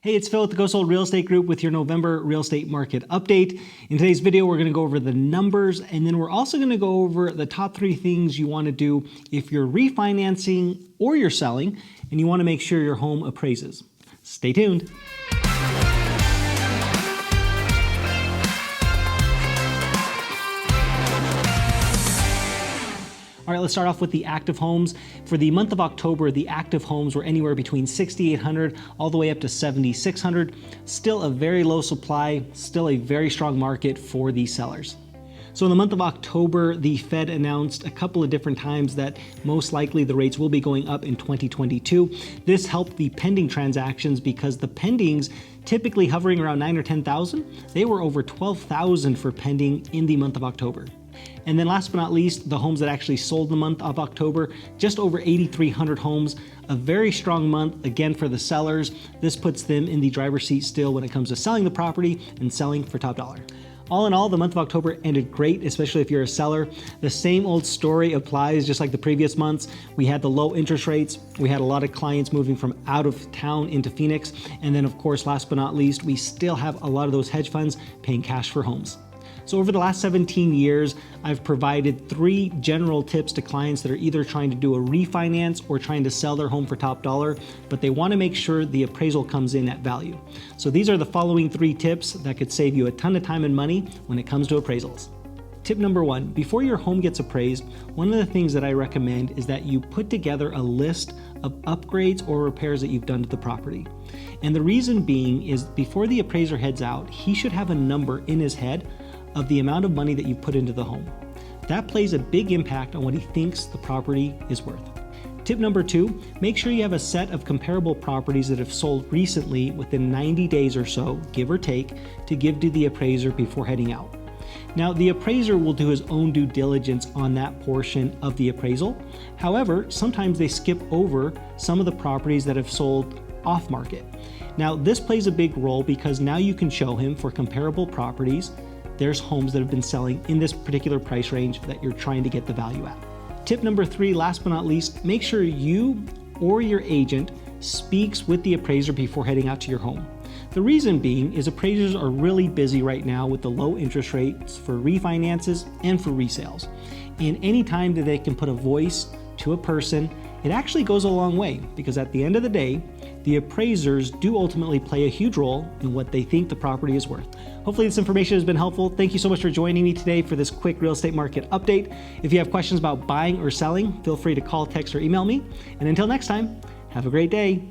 Hey, it's Phil with the Go Sold Real Estate Group with your November real estate market update. In today's video, we're going to go over the numbers, and then we're also going to go over the top 3 things you want to do if you're refinancing or you're selling and you want to make sure your home appraises. Stay tuned. All right, let's start off with the active homes. For the month of October, the active homes were anywhere between 6,800 all the way up to 7,600. Still a very low supply, still a very strong market for these sellers. So in the month of October, the Fed announced a couple of different times that most likely the rates will be going up in 2022. This helped the pending transactions because the pendings typically hovering around 9,000 or 10,000, they were over 12,000 for pending in the month of October. And then last but not least, the homes that actually sold in the month of October, just over 8,300 homes, a very strong month, again, for the sellers. This puts them in the driver's seat still when it comes to selling the property and selling for top dollar. All in all, the month of October ended great, especially if you're a seller. The same old story applies just like the previous months. We had the low interest rates. We had a lot of clients moving from out of town into Phoenix. And then of course, last but not least, we still have a lot of those hedge funds paying cash for homes. So over the last 17 years, I've provided 3 general tips to clients that are either trying to do a refinance or trying to sell their home for top dollar, but they want to make sure the appraisal comes in at value. So these are the following 3 tips that could save you a ton of time and money when it comes to appraisals. Tip number 1, before your home gets appraised, one of the things that I recommend is that you put together a list of upgrades or repairs that you've done to the property. And the reason being is before the appraiser heads out, he should have a number in his head of the amount of money that you put into the home. That plays a big impact on what he thinks the property is worth. Tip number 2, make sure you have a set of comparable properties that have sold recently within 90 days or so, give or take, to give to the appraiser before heading out. Now, the appraiser will do his own due diligence on that portion of the appraisal. However, sometimes they skip over some of the properties that have sold off market. Now, this plays a big role because now you can show him for comparable properties there's homes that have been selling in this particular price range that you're trying to get the value at. Tip number 3, last but not least, make sure you or your agent speaks with the appraiser before heading out to your home. The reason being is appraisers are really busy right now with the low interest rates for refinances and for resales. And any time that they can put a voice to a person, it actually goes a long way because at the end of the day, the appraisers do ultimately play a huge role in what they think the property is worth. Hopefully this information has been helpful. Thank you so much for joining me today for this quick real estate market update. If you have questions about buying or selling, feel free to call, text, or email me. And until next time, have a great day.